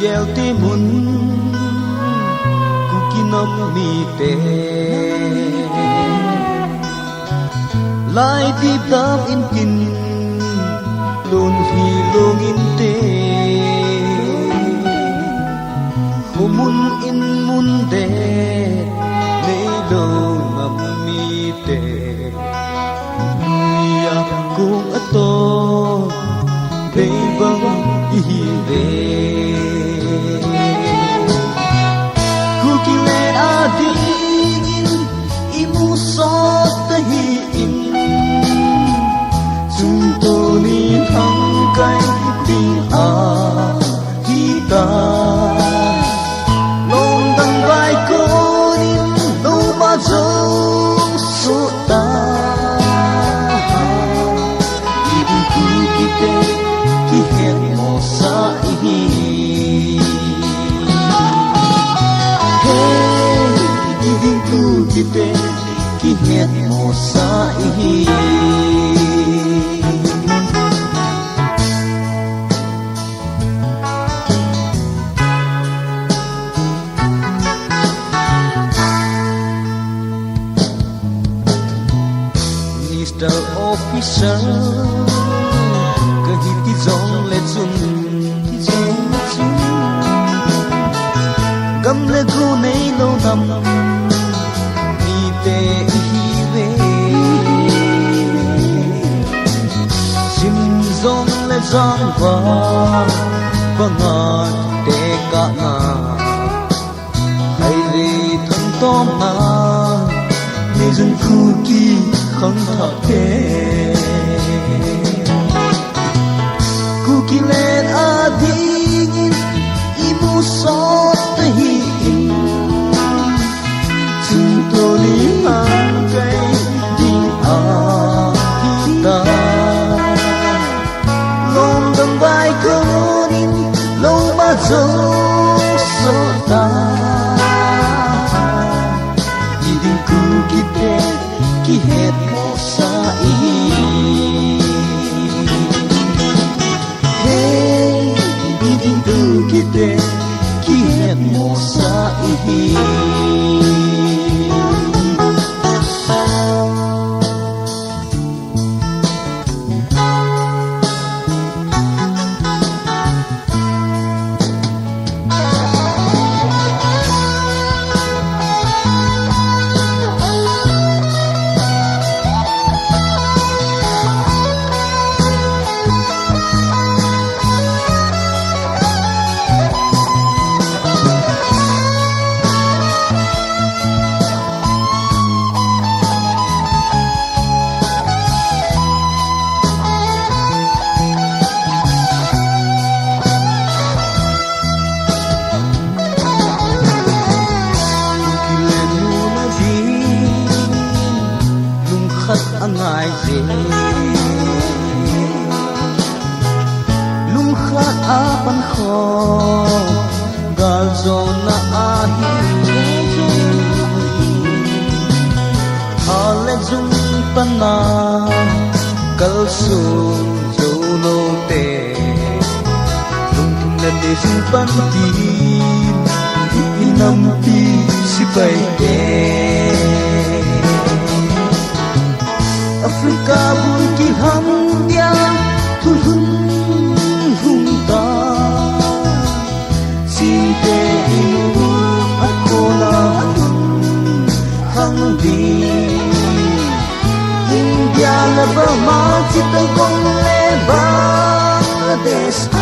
Gieo tê mun kuki nam mi te lai ti tap in kin lon hi long in te humun in mun de nei lo nam mi te nuya kung ato dei bang hi ve adingin imusot tahiin suntoni hangkay ting ahita nong tangbay ko din lumajong suta ibig ko kite kihet mo sa ihi kite kihet mo sa ihi Mr. Officer kahiti zong lechun gam le gu nei lo nam te hive sim zong le zang wa bangat te ka na hai le thang tom na ne jung ku ki khang tha ke ku ki len a ding imu so te hi Toli hangkay ding ahita Nong tangbay ko nin lumajong suta Iding ko kite kihet mo sa ihi Hey, iding ko kite kihet mo sa ihi Luncha apan kho galzo na ahi hale jung pana kalsum jono te lung na de jung panti Nampi CHAVANG NINOU Afrika bun ki ham dia thu hun hung ta sin te imu akola hang di India la ba ma chit gong le Bangladesh